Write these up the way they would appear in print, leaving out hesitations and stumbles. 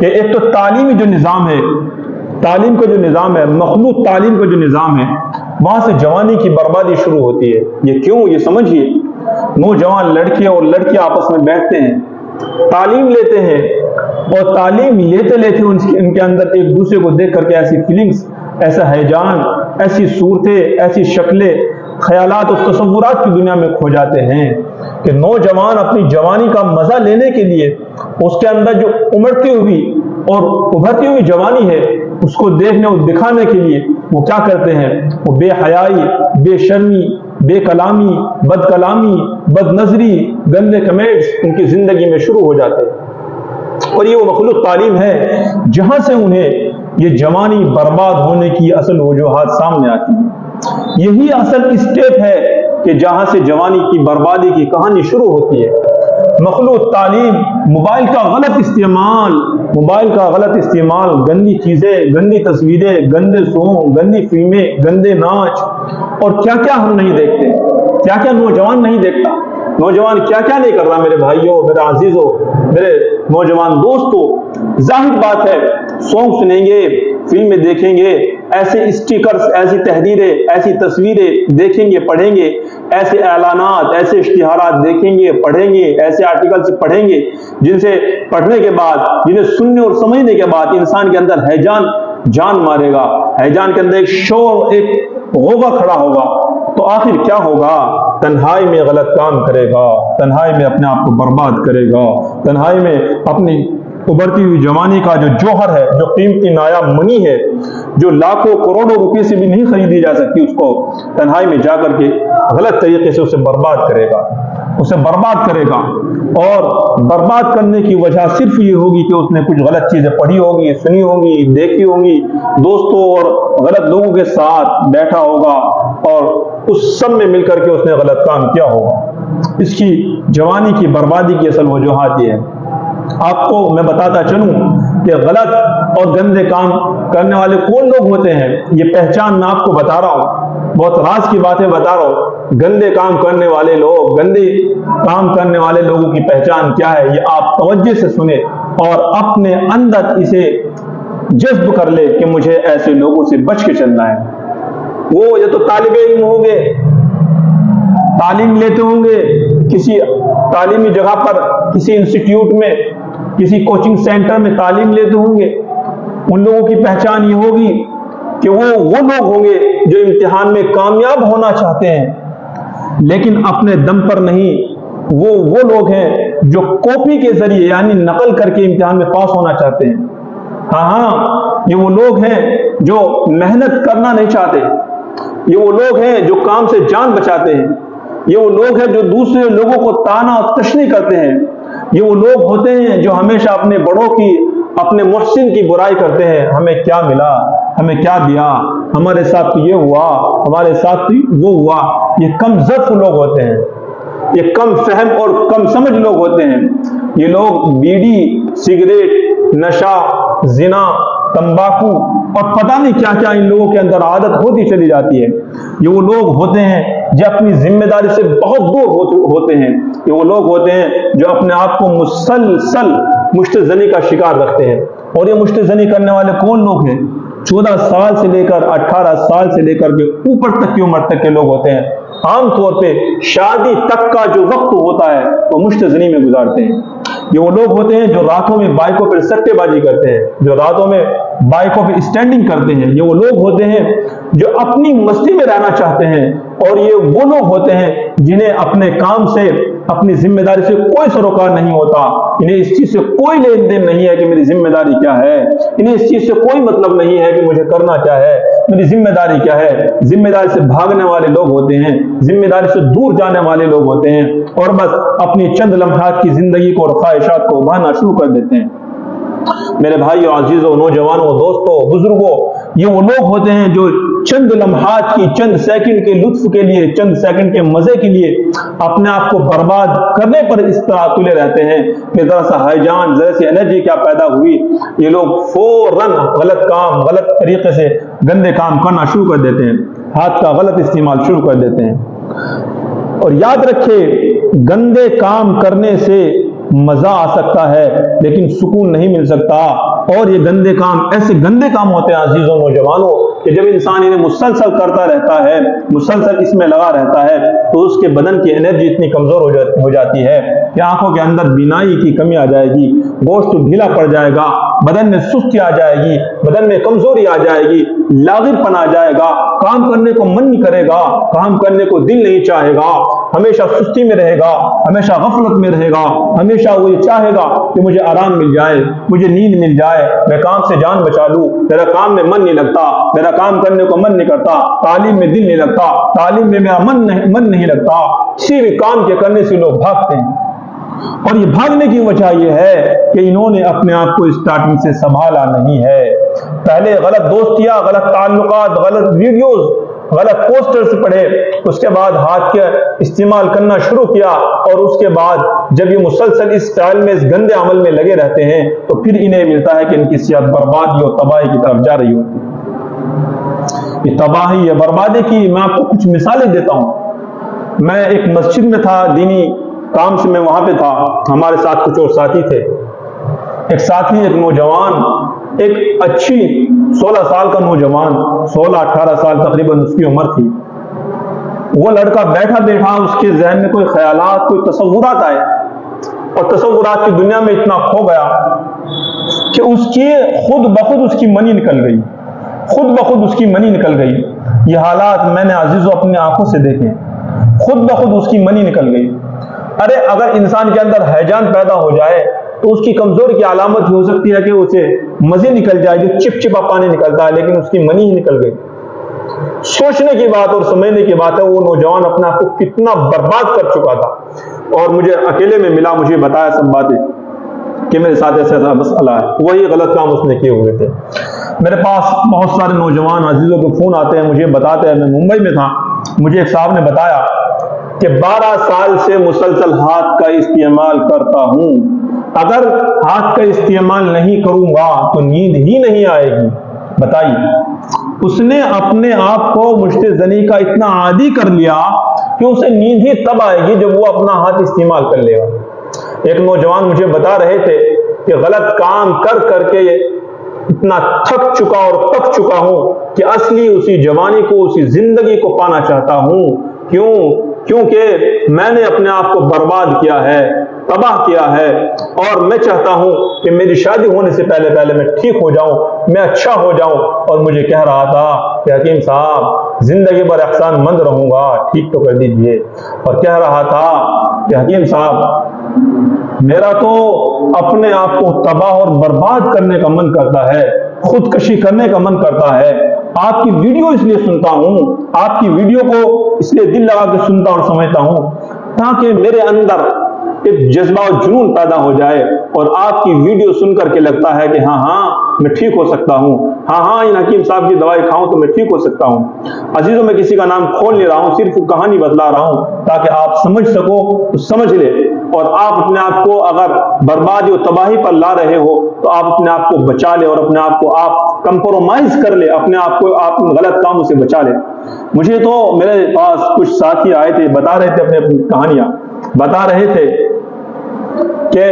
کہ ایک تو تعلیمی جو نظام ہے، تعلیم کا جو نظام ہے، مخلوط تعلیم کا جو نظام ہے، وہاں سے جوانی کی بربادی شروع ہوتی ہے۔ یہ کیوں؟ یہ سمجھیے، نوجوان لڑکے اور لڑکیاں آپس میں بیٹھتے ہیں، تعلیم لیتے ہیں، اور تعلیم لیتے لیتے ان کے اندر ایک دوسرے کو دیکھ کر کے ایسی فیلنگز، ایسا ہیجان، ایسی صورتیں، ایسی شکلیں، خیالات اور تصورات کی دنیا میں کھو جاتے ہیں کہ نوجوان اپنی جوانی کا مزہ لینے کے لیے اس کے اندر جو امڑتی ہوئی اور ابھرتی ہوئی جوانی ہے اس کو دیکھنے اور دکھانے کے لیے وہ کیا کرتے ہیں؟ وہ بے حیائی، بے شرمی، بے کلامی، بد کلامی، بد نظری، گندے کمنٹس ان کی زندگی میں شروع ہو جاتے ہیں۔ اور یہ وہ مخلوق تعلیم ہے جہاں سے انہیں یہ جوانی برباد ہونے کی اصل وجوہات سامنے آتی ہیں۔ یہی اصل اسٹیپ ہے کہ جہاں سے جوانی کی بربادی کی کہانی شروع ہوتی ہے۔ مخلوط تعلیم، موبائل کا غلط استعمال، گندی چیزیں، گندی تصویریں، گندے سونگ، گندی فلمیں، گندے ناچ، اور کیا کیا ہم نہیں دیکھتے، کیا کیا نوجوان نہیں دیکھتا، نوجوان کیا کیا نہیں کر رہا۔ میرے بھائیوں، میرے عزیزوں، میرے نوجوان دوستوں، ظاہر بات ہے سونگ سنیں گے، فلمیں دیکھیں گے، ایسے اسٹیکرز، ایسی تحریریں، ایسی تصویریں دیکھیں گے، پڑھیں گے، ایسے اعلانات، ایسے اشتہارات دیکھیں گے، پڑھیں گے، ایسے آرٹیکلز پڑھیں گے جن سے پڑھنے کے بعد، جنہیں سننے اور سمجھنے کے بعد انسان کے اندر ہیجان جان مارے گا، ہیجان کے اندر ایک شور، ایک غوغا کھڑا ہوگا، تو آخر کیا ہوگا؟ تنہائی میں غلط کام کرے گا، تنہائی میں اپنے آپ کو برباد کرے گا، تنہائی میں اپنی ابھرتی ہوئی جوانی کا جو جوہر ہے، جو قیمتی نایاب منی ہے، جو لاکھوں کروڑوں روپے سے بھی نہیں خریدی جا سکتی، اس کو تنہائی میں جا کر کے غلط طریقے سے اسے برباد کرے گا، اسے برباد کرے گا۔ اور برباد کرنے کی وجہ صرف یہ ہوگی کہ اس نے کچھ غلط چیزیں پڑھی ہوگی، سنی ہوگی، دیکھی ہوگی، دوستوں اور غلط لوگوں کے ساتھ بیٹھا ہوگا، اور اس سب میں مل کر کے اس نے غلط کام کیا ہوگا۔ اس کی جوانی کی بربادی کی اصل وجوہات یہ ہے۔ آپ کو میں بتاتا چلوں کہ غلط اور گندے کام کرنے والے کون لوگ ہوتے ہیں۔ یہ پہچان میں آپ کو بتا رہا ہوں، بہت راز کی باتیں بتا رہا ہوں۔ گندے کام کرنے والے لوگ، گندے کام کرنے والے لوگوں کی پہچان کیا ہے، یہ آپ توجہ سے سنیں اور اپنے اندر اسے جذب کر لے کہ مجھے ایسے لوگوں سے بچ کے چلنا ہے۔ وہ یہ تو طالب علم ہوں گے، تعلیم لیتے ہوں گے، کسی تعلیمی جگہ پر، کسی انسٹیٹیوٹ میں، کسی کوچنگ سینٹر میں تعلیم لیتے ہوں گے، ان لوگوں کی پہچان یہ ہوگی کہ وہ لوگ ہوں گے جو امتحان میں کامیاب ہونا چاہتے ہیں لیکن اپنے دم پر نہیں۔ وہ لوگ ہیں جو کاپی کے ذریعے یعنی نقل کر کے امتحان میں پاس ہونا چاہتے ہیں۔ ہاں، یہ وہ لوگ ہیں جو محنت کرنا نہیں چاہتے، یہ وہ لوگ ہیں جو کام سے جان بچاتے ہیں، یہ وہ لوگ ہیں جو دوسرے لوگوں کو طعنہ اور تشنیع کرتے ہیں، یہ وہ لوگ ہوتے ہیں جو ہمیشہ اپنے بڑوں کی، اپنے محسن کی برائی کرتے ہیں۔ ہمیں کیا ملا، ہمیں کیا دیا، ہمارے ساتھ تو یہ ہوا، ہمارے ساتھ تو وہ ہوا۔ یہ کم ظرف لوگ ہوتے ہیں، یہ کم فہم اور کم سمجھ لوگ ہوتے ہیں۔ یہ لوگ بیڑی، سگریٹ، نشہ، زنا، تمباکو اور پتہ نہیں کیا کیا ان لوگوں کے اندر عادت ہوتی چلی جاتی ہے۔ یہ وہ لوگ ہوتے ہیں جو اپنی ذمہ داری سے بہت دور ہوتے ہیں۔ یہ وہ لوگ ہوتے ہیں جو اپنے آپ کو مسلسل مشت زنی کا شکار رکھتے ہیں۔ اور یہ مشت زنی کرنے والے کون لوگ ہیں؟ 14 سال سے لے کر 18 سال سے لے کر کے اوپر تک کی عمر تک کے لوگ ہوتے ہیں۔ عام طور پہ شادی تک کا جو وقت ہوتا ہے وہ مشت زنی میں گزارتے ہیں۔ یہ وہ لوگ ہوتے ہیں جو راتوں میں بائکوں پر سٹے بازی کرتے ہیں، جو راتوں میں بائکوں پہ اسٹینڈنگ کرتے ہیں۔ یہ وہ لوگ ہوتے ہیں جو اپنی مستی میں رہنا چاہتے ہیں، اور یہ وہ لوگ ہوتے ہیں جنہیں اپنے کام سے، اپنی ذمہ داری سے کوئی سروکار نہیں ہوتا۔ انہیں اس چیز سے کوئی لین دین نہیں ہے کہ میری ذمہ داری کیا ہے، انہیں اس چیز سے کوئی مطلب نہیں ہے کہ مجھے کرنا کیا ہے، میری ذمہ داری کیا ہے۔ ذمہ داری سے بھاگنے والے لوگ ہوتے ہیں، ذمہ داری سے دور جانے والے لوگ ہوتے ہیں، اور بس اپنی چند لمحات کی زندگی کو اور خواہشات کو ابھانا شروع کر دیتے ہیں۔ میرے بھائیوں، عزیزوں، نوجوانوں، دوستوں، بزرگوں، یہ وہ لوگ ہوتے ہیں جو چند لمحات کی، چند سیکنڈ کے لطف کے لیے، چند سیکنڈ کے مزے کے لیے اپنے آپ کو برباد کرنے پر اس طرح تلے رہتے ہیں کہ ذرا سا ہیجان، ذرا سی انرجی کیا پیدا ہوئی، یہ لوگ فوراً غلط کام، غلط طریقے سے گندے کام کرنا شروع کر دیتے ہیں، ہاتھ کا غلط استعمال شروع کر دیتے ہیں۔ اور یاد رکھے، گندے کام کرنے سے مزہ آ سکتا ہے لیکن سکون نہیں مل سکتا۔ اور یہ گندے کام ایسے گندے کام ہوتے ہیں عزیزوں نوجوانوں کہ جب انسان انہیں مسلسل کرتا رہتا ہے، مسلسل اس میں لگا رہتا ہے، تو اس کے بدن کی انرجی اتنی کمزور ہو جاتی ہے کہ آنکھوں کے اندر بینائی کی کمی آ جائے گی، گوشت ڈھیلا پڑ جائے گا، بدن میں سستی آ جائے گی، بدن میں کمزوری آ جائے گی، لاغر پن آ جائے گا، کام کرنے کو من نہیں کرے گا، کام کرنے کو دل نہیں چاہے گا، ہمیشہ سستی میں رہے گا، ہمیشہ غفلت میں رہے گا، ہمیشہ وہ یہ چاہے گا کہ مجھے آرام مل جائے، مجھے نیند مل جائے، میں کام سے جان بچا لوں، میرا کام میں من نہیں لگتا، میرا کام کرنے کو من نہیں کرتا، تعلیم میں دل نہیں لگتا، تعلیم میں میرا من نہیں لگتا، کسی بھی کام کے کرنے سے لوگ بھاگتے ہیں۔ اور یہ بھاگنے کی وجہ یہ ہے کہ انہوں نے اپنے آپ کو اسٹارٹنگ سے سنبھالا نہیں ہے۔ پہلے غلط دوستیاں، غلط تعلقات، غلط ویڈیوز، غلط پوسٹرز پڑھے، اس کے بعد ہاتھ کے استعمال کرنا شروع کیا، اور اس کے بعد جب یہ مسلسل اس اسٹائل میں، اس گندے عمل میں لگے رہتے ہیں تو پھر انہیں ملتا ہے کہ ان کی صحت بربادی اور تباہی کی طرف جا رہی ہوتی ہے۔ یہ تباہی یا بربادی کی میں آپ کو کچھ مثالیں دیتا ہوں۔ میں ایک مسجد میں تھا، دینی کام سے میں وہاں پہ تھا، ہمارے ساتھ کچھ اور ساتھی تھے۔ ایک ساتھی، ایک نوجوان، ایک اچھی 16 سال کا نوجوان، 16-18 سال تقریباً اس کی عمر تھی، وہ لڑکا بیٹھا اس کے ذہن میں کوئی خیالات، کوئی تصورات آئے، اور تصورات کی دنیا میں اتنا کھو گیا کہ اس کی خود بخود اس کی منی نکل گئی، خود بخود اس کی منی نکل گئی۔ یہ حالات میں نے عزیزوں اپنے آنکھوں سے دیکھے، خود بخود اس کی منی نکل گئی۔ ارے اگر انسان کے اندر ہیجان پیدا ہو جائے تو اس کی کمزوری کی علامت ہو سکتی ہے کہ اسے مزے نکل جائے، جو چپچپا پانی نکلتا ہے، لیکن اس کی منی ہی نکل گئی۔ سوچنے کی بات اور سمجھنے کی بات ہے، وہ نوجوان اپنا آپ کو کتنا برباد کر چکا تھا، اور مجھے اکیلے میں ملا، مجھے بتایا سب باتیں کہ میرے ساتھ ایسا ایسا مسئلہ ہے، وہی غلط کام اس نے کیے ہوئے تھے۔ میرے پاس بہت سارے نوجوان عزیزوں کے فون آتے ہیں، مجھے بتاتے ہیں، میں ممبئی میں تھا، مجھے ایک صاحب نے بتایا کہ 12 سال سے مسلسل ہاتھ کا استعمال کرتا ہوں، اگر ہاتھ کا استعمال نہیں کروں گا تو نیند ہی نہیں آئے گی۔ بتائیے، اس نے اپنے آپ کو مشت زنی کا اتنا عادی کر لیا کہ اسے نیند ہی تب آئے گی جب وہ اپنا ہاتھ استعمال کر لے گا۔ ایک نوجوان مجھے بتا رہے تھے کہ غلط کام کر کر کے اتنا تھک چکا اور پک چکا ہوں کہ اصلی اسی جوانی کو، اسی زندگی کو پانا چاہتا ہوں۔ کیونکہ میں نے اپنے آپ کو برباد کیا ہے، تباہ کیا ہے، اور میں چاہتا ہوں کہ میری شادی ہونے سے پہلے میں ٹھیک ہو جاؤں، میں اچھا ہو جاؤں۔ اور مجھے کہہ رہا تھا کہ حکیم صاحب زندگی بھر احسان مند رہوں گا، ٹھیک تو کر دیجئے۔ اور کہہ رہا تھا کہ حکیم صاحب میرا تو اپنے آپ کو تباہ اور برباد کرنے کا من کرتا ہے، خودکشی کرنے کا من کرتا ہے۔ آپ کی ویڈیو اس لیے سنتا ہوں، آپ کی ویڈیو کو اس لیے دل لگا کے سنتا اور سمجھتا ہوں تاکہ میرے اندر ایک جذبہ و جنون پیدا ہو جائے، اور آپ کی ویڈیو سن کر کے لگتا ہے کہ ہاں میں ٹھیک ہو سکتا ہوں، ہاں ان حکیم صاحب کی دوائی کھاؤں تو میں ٹھیک ہو سکتا ہوں۔ عزیزوں، میں کسی کا نام کھول نہیں رہا ہوں، صرف کہانی بتلا رہا ہوں تاکہ آپ سمجھ سکو تو سمجھ لے، اور آپ اپنے آپ کو اگر بربادی و تباہی پر لا رہے ہو تو آپ اپنے آپ کو بچا لے، اور اپنے آپ کو آپ کمپرومائز کر لے، اپنے آپ کو آپ غلط کاموں سے بچا لے۔ مجھے تو میرے پاس کچھ ساتھی آئے تھے، بتا رہے تھے اپنی کہانیاں، بتا رہے تھے کہ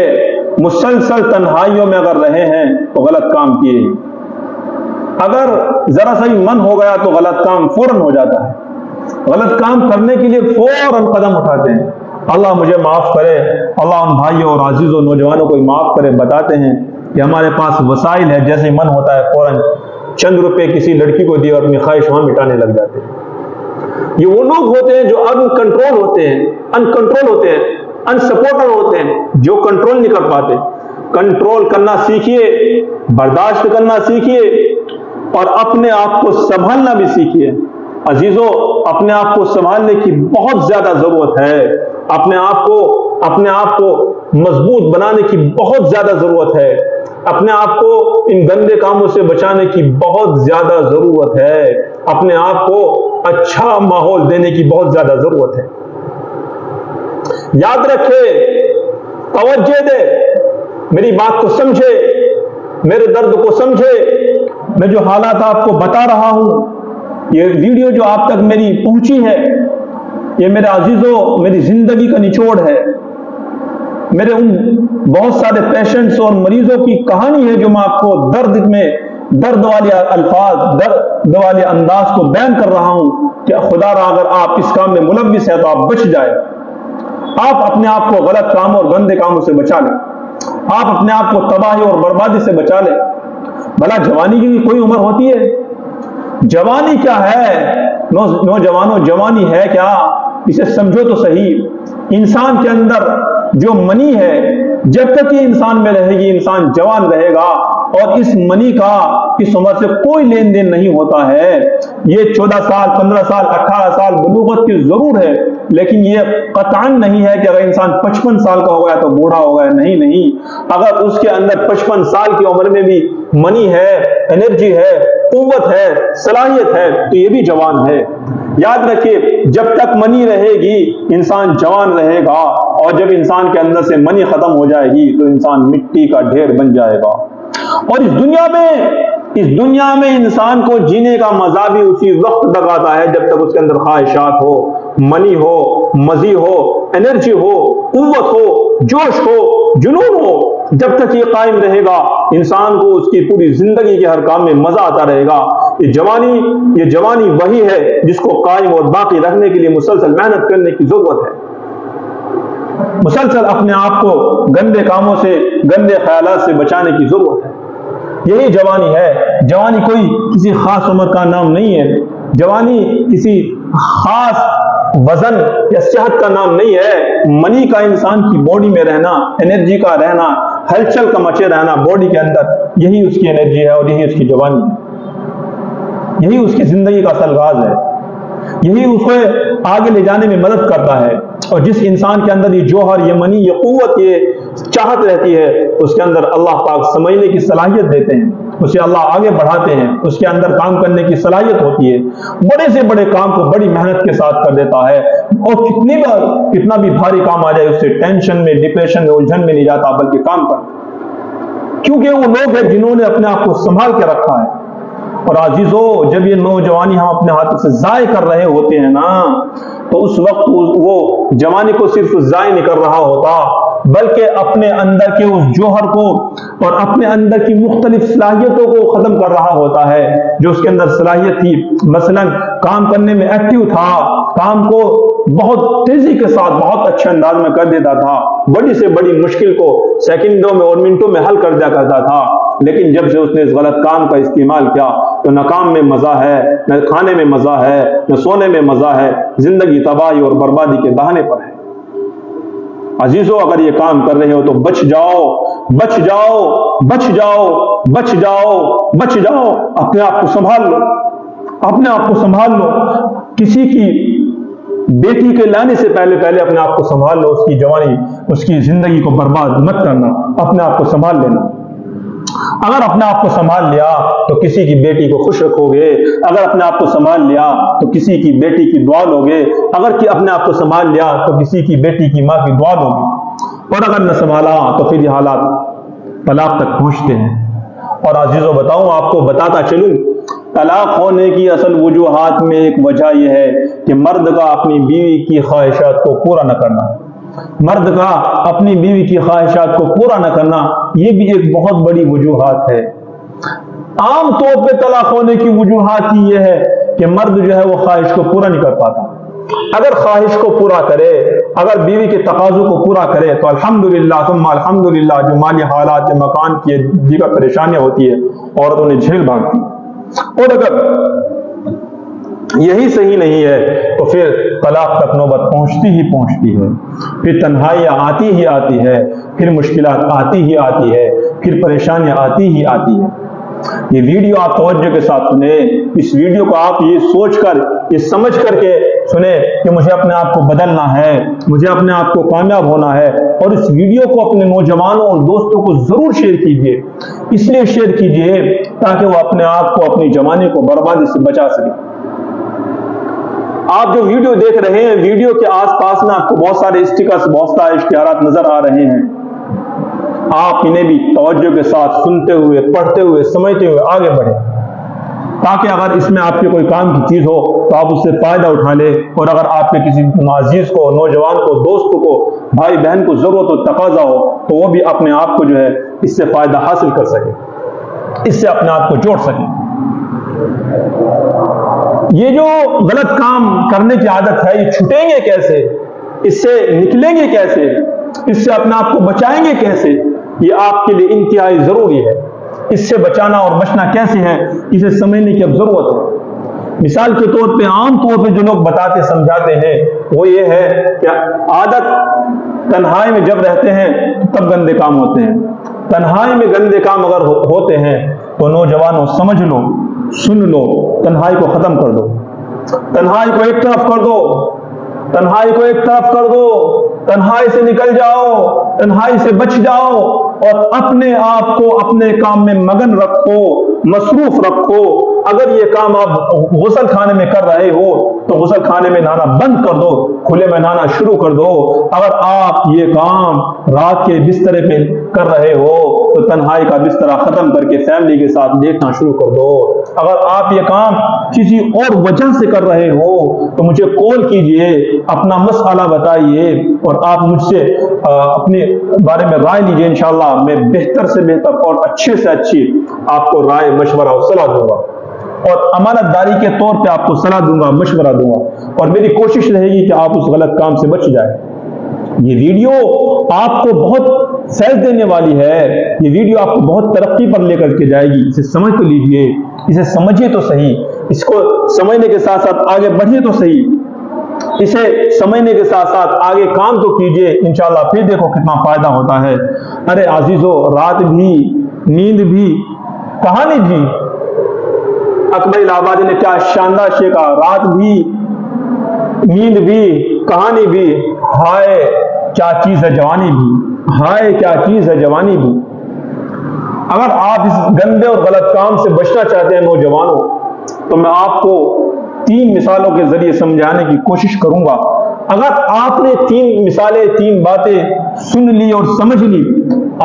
مسلسل تنہائیوں میں اگر رہے ہیں تو غلط کام کیے، اگر ذرا سا ہی من ہو گیا تو غلط کام فوراً ہو جاتا ہے، غلط کام کرنے کے لیے فوراً قدم اٹھاتے ہیں۔ اللہ مجھے معاف کرے، اللہ ان بھائیوں اور عزیزوں نوجوانوں کو معاف کرے۔ بتاتے ہیں کہ ہمارے پاس وسائل ہے، جیسے من ہوتا ہے فوراً چند روپے کسی لڑکی کو دیے اور اپنی خواہش وہاں مٹانے لگ جاتے ہیں۔ یہ وہ لوگ ہوتے ہیں جو ان کنٹرول ہوتے ہیں، انسپورٹر ہوتے ہیں، جو کنٹرول نہیں کر پاتے۔ کنٹرول کرنا سیکھیے، برداشت کرنا سیکھیے، اور اپنے آپ کو سنبھالنا بھی سیکھیے۔ عزیزوں، اپنے آپ کو سنبھالنے کی بہت زیادہ ضرورت ہے، اپنے آپ کو مضبوط بنانے کی بہت زیادہ ضرورت ہے، اپنے آپ کو ان گندے کاموں سے بچانے کی بہت زیادہ ضرورت ہے، اپنے آپ کو اچھا ماحول دینے کی بہت زیادہ ضرورت ہے۔ یاد رکھے، توجہ دے، میری بات کو سمجھے، میرے درد کو سمجھے۔ میں جو حالات آپ کو بتا رہا ہوں، یہ ویڈیو جو آپ تک میری پہنچی ہے، یہ میرے عزیزوں میری زندگی کا نچوڑ ہے۔ میرے ان بہت سارے پیشنٹس اور مریضوں کی کہانی ہے جو میں آپ کو درد والے الفاظ، درد والے انداز کو بیان کر رہا ہوں کہ خدا را اگر آپ اس کام میں ملوث ہیں تو آپ بچ جائیں، آپ اپنے آپ کو غلط کاموں اور گندے کاموں سے بچا لیں، آپ اپنے آپ کو تباہی اور بربادی سے بچا لیں۔ بھلا جوانی کی بھی کوئی عمر ہوتی ہے؟ جوانی کیا ہے نوجوانوں؟ جوانی ہے کیا؟ اسے سمجھو تو صحیح۔ انسان کے اندر جو منی ہے، جب تک یہ انسان میں رہے گی انسان جوان رہے گا، اور اس منی کا اس عمر سے کوئی لین دین نہیں ہوتا ہے۔ یہ 14 سال 15 سال 18 سال بلوغت کی ضرور ہے، لیکن یہ قطعاً نہیں ہے کہ اگر انسان 55 سال کا ہو گیا تو بوڑھا ہو گیا۔ نہیں، اگر اس کے اندر 55 سال کی عمر میں بھی منی ہے، انرجی ہے، قوت ہے، صلاحیت ہے، تو یہ بھی جوان ہے۔ یاد رکھیے، جب تک منی رہے گی انسان جوان رہے گا، اور جب انسان کے اندر سے منی ختم ہو جائے گی تو انسان مٹی کا ڈھیر بن جائے گا۔ اور اس دنیا میں انسان کو جینے کا مزہ بھی اسی وقت تک آتا ہے جب تک اس کے اندر خواہشات ہو، منی ہو، مزی ہو، انرجی ہو، قوت ہو، جوش ہو، جنون ہو۔ جب تک یہ قائم رہے گا انسان کو اس کی پوری زندگی کے ہر کام میں مزہ آتا رہے گا۔ یہ جوانی وہی ہے جس کو قائم اور باقی رکھنے کے لیے مسلسل محنت کرنے کی ضرورت ہے، مسلسل اپنے آپ کو گندے کاموں سے، گندے خیالات سے بچانے کی ضرورت ہے۔ یہی جوانی ہے۔ جوانی کوئی کسی خاص عمر کا نام نہیں ہے، جوانی کسی خاص وزن یا صحت کا نام نہیں ہے۔ منی کا انسان کی باڈی میں رہنا، انرجی کا رہنا، ہلچل کا مچے رہنا باڈی کے اندر، یہی اس کی انرجی ہے اور یہی اس کی جوانی ہے، یہی اس کی زندگی کا اصل راز ہے، یہی اس کو آگے لے جانے میں مدد کرتا ہے۔ اور جس انسان کے اندر یہ جوہر، یہ منی، یہ قوت، یہ چاہت رہتی ہے، اس کے اندر اللہ پاک سمجھنے کی صلاحیت دیتے ہیں، اسے اللہ آگے بڑھاتے ہیں، اس کے اندر کام کرنے کی صلاحیت ہوتی ہے، بڑے سے بڑے کام کو بڑی محنت کے ساتھ کر دیتا ہے، اور کتنا بھی بھاری کام آ جائے اس سے ٹینشن میں، ڈپریشن میں، الجھن میں نہیں جاتا، بلکہ کام کرتا، کیونکہ وہ لوگ ہیں جنہوں نے اپنے آپ کو سنبھال کے رکھا ہے۔ اور عزیزو، جب یہ نوجوانی ہم اپنے ہاتھوں سے ضائع کر رہے ہوتے ہیں نا، تو اس وقت وہ جوانی کو صرف ضائع نہیں کر رہا ہوتا، بلکہ اپنے اندر کے اس جوہر کو اور اپنے اندر کی مختلف صلاحیتوں کو ختم کر رہا ہوتا ہے جو اس کے اندر صلاحیت تھی۔ مثلا کام کرنے میں ایکٹیو تھا، کام کو بہت تیزی کے ساتھ بہت اچھے انداز میں کر دیتا تھا، بڑی سے بڑی مشکل کو سیکنڈوں میں اور منٹوں میں حل کر دیا کرتا تھا، لیکن جب سے اس نے اس غلط کام کا استعمال کیا تو نہ کام میں مزہ ہے، نہ کھانے میں مزہ ہے، نہ سونے میں مزہ ہے، زندگی تباہی اور بربادی کے دہانے پر ہے۔ عزیزو، اگر یہ کام کر رہے ہو تو بچ جاؤ، بچ جاؤ، بچ جاؤ، بچ جاؤ، بچ جاؤ، اپنے آپ کو سنبھال لو، اپنے آپ کو سنبھال لو۔ کسی کی بیٹی کے لانے سے پہلے اپنے آپ کو سنبھال لو، اس کی جوانی، اس کی زندگی کو برباد مت کرنا، اپنے آپ کو سنبھال لینا۔ اگر اپنے آپ کو سنبھال لیا تو کسی کی بیٹی کو خوش رکھو گے، اگر اپنے آپ کو سنبھال لیا تو کسی کی بیٹی کی دعا لوگے، اگر اپنے آپ کو سنبھال لیا تو کسی کی بیٹی کی ماں کی دعا لوگے، اور اگر نہ سنبھالا تو پھر یہ حالات طلاق تک پہنچتے ہیں۔ اور عزیزو بتاؤں، آپ کو بتاتا چلوں، طلاق ہونے کی اصل وجوہات میں ایک وجہ یہ ہے کہ مرد کا اپنی بیوی کی خواہشات کو پورا نہ کرنا، مرد کا اپنی بیوی کی خواہشات کو پورا نہ کرنا، یہ بھی ایک بہت بڑی وجوہات ہے۔ عام طور پہ طلاق ہونے کی وجوہات ہی یہ ہے کہ مرد جو ہے وہ خواہش کو پورا نہیں کر پاتا۔ اگر خواہش کو پورا کرے، اگر بیوی کے تقاضوں کو پورا کرے تو الحمدللہ ثم الحمدللہ جو مالی حالات، مکان کی دیگر پریشانیاں ہوتی ہے عورت انہیں جھیل بھاگتی، اور اگر یہی صحیح نہیں ہے تو پھر طلاق تک نوبت پہنچتی ہی پہنچتی ہے، پھر تنہائیاں آتی ہی آتی ہے، پھر مشکلات آتی ہی آتی ہے، پھر پریشانیاں آتی ہی آتی ہے۔ یہ ویڈیو آپ توجہ کے ساتھ سنیں، اس ویڈیو کو آپ یہ سوچ کر، یہ سمجھ کر کے سنیں کہ مجھے اپنے آپ کو بدلنا ہے، مجھے اپنے آپ کو کامیاب ہونا ہے، اور اس ویڈیو کو اپنے نوجوانوں اور دوستوں کو ضرور شیئر کیجئے، اس لیے شیئر کیجئے تاکہ وہ اپنے آپ کو، اپنی جوانی کو بربادی سے بچا سکے۔ آپ جو ویڈیو دیکھ رہے ہیں، ویڈیو کے آس پاس میں آپ کو بہت سارے اسٹیکرز، بہت سارے اشتہارات نظر آ رہے ہیں، آپ انہیں بھی توجہ کے ساتھ سنتے ہوئے، پڑھتے ہوئے، سمجھتے ہوئے آگے بڑھیں۔ تاکہ اگر اس میں آپ کے کوئی کام کی چیز ہو تو آپ اس سے فائدہ اٹھا لیں، اور اگر آپ کے کسی عزیز کو، نوجوان کو، دوست کو، بھائی بہن کو ضرورت و تقاضا ہو تو وہ بھی اپنے آپ کو جو ہے اس سے فائدہ حاصل کر سکے، اس سے اپنے آپ کو جوڑ سکے۔ یہ جو غلط کام کرنے کی عادت ہے، یہ چھٹیں گے کیسے؟ اس سے نکلیں گے کیسے؟ اس سے اپنے آپ کو بچائیں گے کیسے؟ یہ آپ کے لیے انتہائی ضروری ہے۔ اس سے بچانا اور بچنا کیسے ہے، اسے سمجھنے کی اب ضرورت ہے۔ مثال کے طور پہ عام طور پہ جو لوگ بتاتے سمجھاتے ہیں وہ یہ ہے کہ عادت تنہائی میں جب رہتے ہیں تب گندے کام ہوتے ہیں۔ تنہائی میں گندے کام اگر ہوتے ہیں تو نوجوانوں سمجھ لو، سن لو، تنہائی کو ختم کر دو، تنہائی کو ایک طرف کر دو، تنہائی کو ایک طرف کر دو، تنہائی سے نکل جاؤ، تنہائی سے بچ جاؤ، اور اپنے آپ کو اپنے کام میں مگن رکھو، مصروف رکھو۔ اگر یہ کام آپ غسل خانے میں کر رہے ہو تو غسل خانے میں نہانا بند کر دو، کھلے میں نہانا شروع کر دو۔ اگر آپ یہ کام رات کے بسترے پہ کر رہے ہو تو تنہائی کا بسترا ختم کر کے فیملی کے ساتھ دیکھنا شروع کر دو۔ اگر آپ یہ کام کسی اور وجہ سے کر رہے ہو تو مجھے کال کیجئے، اپنا مسئلہ بتائیے، اور آپ مجھ سے اپنے بارے میں رائے لیجئے۔ انشاءاللہ میں بہتر سے بہتر اور اچھے سے اچھی آپ کو رائے، مشورہ اور صلاح دوں گا، اور امانت داری کے طور پہ آپ کو صلاح دوں گا، مشورہ دوں گا، اور میری کوشش رہے گی کہ آپ اس غلط کام سے بچ جائیں۔ یہ ویڈیو آپ کو بہت فیض دینے والی ہے، یہ ویڈیو آپ کو بہت ترقی پر لے کر کے جائے گی۔ اسے سمجھ تو لیجئے، اسے سمجھیے تو صحیح، اس کو سمجھنے کے ساتھ ساتھ آگے بڑھیے تو صحیح، اسے سمجھنے کے ساتھ ساتھ آگے کام تو کیجئے، انشاءاللہ پھر دیکھو کتنا فائدہ ہوتا ہے۔ ارے عزیزو، رات بھی، نیند بھی، کہانی بھی، اکبر الہ آبادی نے کیا شاندار شعر کہا، رات بھی، نیند بھی، کہانی بھی، ہائے کیا چیز ہے جوانی بھی، ہائے کیا چیز ہے جوانی بھی۔ اگر آپ اس گندے اور غلط کام سے بچنا چاہتے ہیں نوجوانوں، تو میں آپ کو 3 مثالوں کے ذریعے سمجھانے کی کوشش کروں گا۔ اگر آپ نے 3 مثالیں، 3 باتیں سن لی اور سمجھ لی،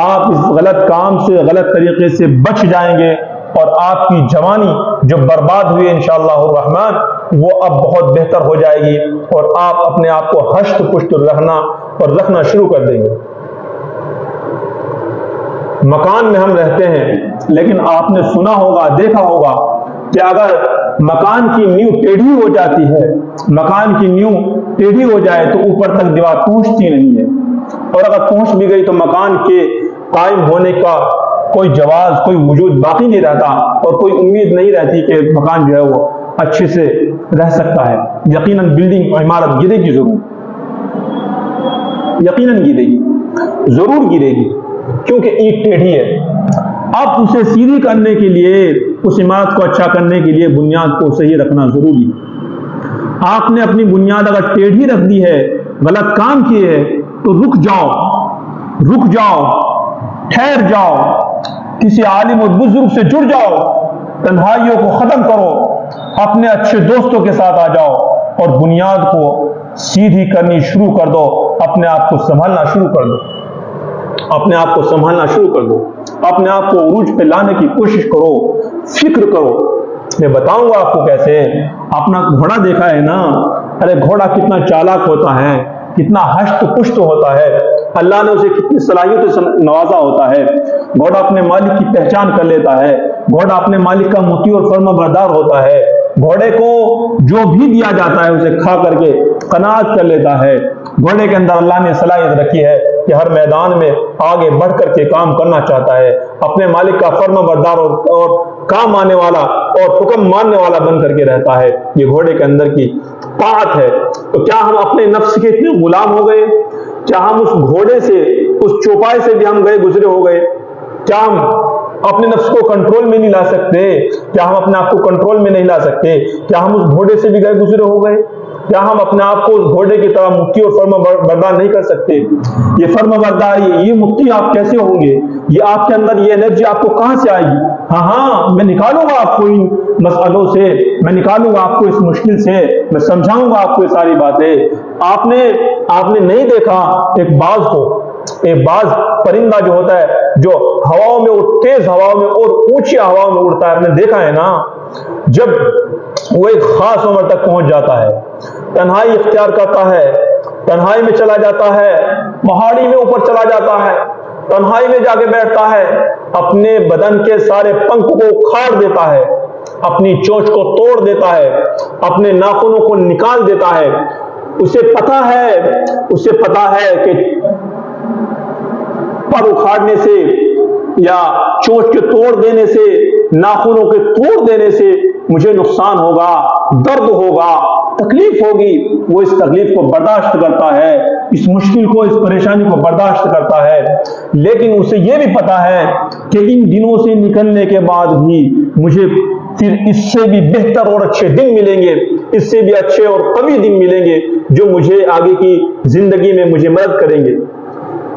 آپ اس غلط کام سے، غلط طریقے سے بچ جائیں گے، اور آپ کی جوانی جو برباد ہوئی انشاءاللہ الرحمن وہ اب بہت بہتر ہو جائے گی، اور آپ اپنے آپ کو ہشت پشت رکھنا شروع کر دیں گے۔ مکان میں ہم رہتے ہیں، لیکن آپ نے سنا ہوگا، دیکھا ہوگا کہ اگر مکان کی نیو ٹیڑھی ہو جاتی ہے، مکان کی نیو ٹیڑھی ہو جائے تو اوپر تک دیوار پہنچتی نہیں ہے، اور اگر پہنچ بھی گئی تو مکان کے قائم ہونے کا کوئی جواز، کوئی وجود باقی نہیں رہتا، اور کوئی امید نہیں رہتی کہ مکان جو ہے وہ اچھے سے رہ سکتا ہے۔ یقیناً بلڈنگ، عمارت گرے گی ضرور، یقیناً گرے گی، ضرور گرے گی، کیونکہ اینٹ ٹیڑھی ہے۔ اب اسے سیدھی کرنے کے لیے، اس عمارت کو اچھا کرنے کے لیے بنیاد کو صحیح رکھنا ضروری ہے۔ آپ نے اپنی بنیاد اگر ٹیڑھی رکھ دی ہے، غلط کام کیے ہے، تو رک جاؤ، رک جاؤ، ٹھہر جاؤ، کسی عالم و بزرگ سے جڑ جاؤ، تنہائیوں کو ختم کرو، اپنے اچھے دوستوں کے ساتھ آ جاؤ، اور بنیاد کو سیدھی کرنی شروع کر دو، اپنے آپ کو سنبھالنا شروع کر دو، اپنے آپ کو سنبھالنا شروع کر دو، اپنے آپ کو عروج پہ لانے کی کوشش کرو، فکر کرو۔ میں بتاؤں گا آپ کو کیسے۔ اپنا گھوڑا دیکھا ہے نا، ارے گھوڑا کتنا چالاک ہوتا ہے، کتنا ہشت پشت ہوتا ہے، اللہ نے اسے کتنی صلاحیتوں سے نوازا ہوتا ہے۔ گھوڑا اپنے مالک کی پہچان کر لیتا ہے، گھوڑا اپنے مالک کا مطیع اور فرما بردار ہوتا ہے، گھوڑے کو جو بھی دیا جاتا ہے اسے کھا کر کے قناعت کر لیتا ہے۔ گھوڑے کے اندر اللہ نے صلاحیت رکھی ہے کہ ہر میدان میں آگے بڑھ کر کے کام کرنا چاہتا ہے، اپنے مالک کا فرما بردار اور کام آنے والا اور حکم ماننے والا بن کر کے رہتا ہے۔ یہ گھوڑے کے اندر کی طاعت ہے۔ تو کیا ہم اپنے نفس کے اتنے غلام ہو گئے؟ کیا ہم اس گھوڑے سے، اس چوپائے سے بھی ہم گزرے ہو گئے؟ کیا ہم اپنے نفس کو کنٹرول میں نہیں لا سکتے؟ کیا ہم اپنے آپ کو کنٹرول میں نہیں لا سکتے؟ کیا ہم اس گھوڑے سے بھی گزرے ہو گئے؟ کیا ہم اپنے آپ کو اس گھوڑے کی طرح مطیع اور فرما بردار نہیں کر سکتے؟ یہ فرما برداری، یہ مطیع آپ کیسے ہوں گے؟ یہ آپ کے اندر یہ انرجی آپ کو کہاں سے آئے گی؟ ہاں میں نکالوں گا آپ کو ان مسئلوں سے، میں نکالوں گا آپ کو اس مشکل سے، میں سمجھاؤں گا آپ کو یہ ساری باتیں۔ آپ نے نہیں دیکھا ایک باز کو، ایک باز پرندہ جو ہوتا ہے جو ہواؤں میں اور تیز ہواؤں میں اور اونچی ہواؤں میں اڑتا ہے، آپ نے دیکھا ہے نا، جب وہ ایک خاص عمر تک پہنچ جاتا ہے، تنہائی اختیار کرتا ہے، تنہائی میں چلا جاتا ہے، پہاڑی میں اوپر چلا جاتا ہے، تنہائی میں جا کے بیٹھتا ہے، اپنے بدن کے سارے پنکھ کو اکھاڑ دیتا ہے، اپنی چونچ کو توڑ دیتا ہے، اپنے ناخنوں کو نکال دیتا ہے۔ اسے پتا ہے کہ پر اکھاڑنے سے یا چونچ کے توڑ دینے سے، ناخنوں کے توڑ دینے سے مجھے نقصان ہوگا، درد ہوگا، تکلیف ہوگی۔ وہ اس تکلیف کو برداشت کرتا ہے، اس مشکل کو، اس پریشانی کو برداشت کرتا ہے، لیکن اسے یہ بھی پتا ہے کہ ان دنوں سے نکلنے کے بعد بھی مجھے پھر اس سے بھی بہتر اور اچھے دن ملیں گے، اس سے بھی اچھے اور قوی دن ملیں گے جو مجھے آگے کی زندگی میں مجھے مدد کریں گے۔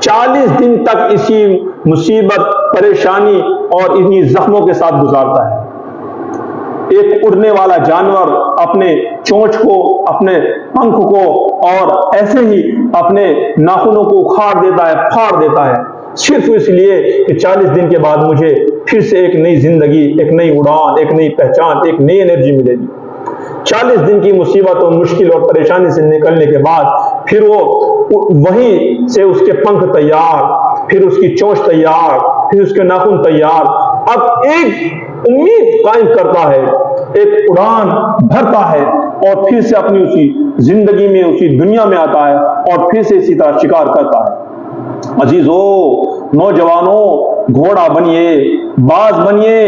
40 دن تک اسی مصیبت، پریشانی اور انہی زخموں کے ساتھ گزارتا ہے۔ ایک اڑنے والا جانور اپنے چونچ کو، اپنے پنکھ کو اور ایسے ہی اپنے ناخنوں کو اکھاڑ دیتا ہے، پھاڑ دیتا ہے، صرف اس لیے کہ 40 دن کے بعد مجھے پھر سے ایک نئی زندگی، ایک نئی اڑان، ایک نئی پہچان، ایک نئی انرجی ملے گی۔ 40 دن کی مصیبت اور مشکل اور پریشانی سے نکلنے کے بعد پھر وہ وہیں سے اس کے پنکھ تیار، پھر اس کی چونچ تیار، پھر اس کے ناخن تیار، اب ایک امید قائم کرتا ہے، ایک اڑان بھرتا ہے اور پھر سے اپنی اسی زندگی میں، اسی دنیا میں آتا ہے اور پھر سے اسی طرح شکار کرتا ہے۔ عزیزو، نوجوانوں، گھوڑا بنیے، باز بنیے،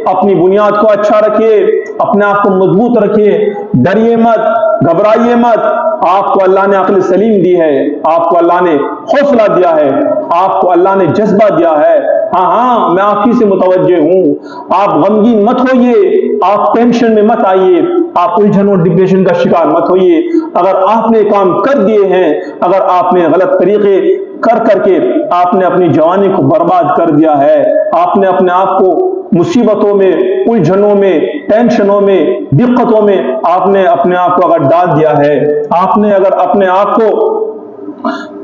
اپنی بنیاد کو اچھا رکھیے، اپنے آپ کو مضبوط رکھیے، ڈریے مت، گھبرائیے مت۔ آپ کو اللہ نے عقل سلیم دی ہے، آپ کو اللہ نے حوصلہ دیا ہے، آپ کو اللہ نے جذبہ دیا ہے۔ ہاں میں آپ ہی سے متوجہ ہوں، آپ غمگین مت ہوئیے، آپ ٹینشن میں مت آئیے، آپ الجھن اور ڈپریشن کا شکار مت ہوئیے۔ اگر آپ نے کام کر دیے ہیں، اگر آپ نے غلط طریقے کر کے آپ نے اپنی جوانی کو برباد کر دیا ہے، آپ نے اپنے آپ کو مصیبتوں میں، الجھنوں میں، ٹینشنوں میں، دقتوں میں آپ نے اپنے آپ کو اگر ڈال دیا ہے، آپ نے اگر اپنے آپ کو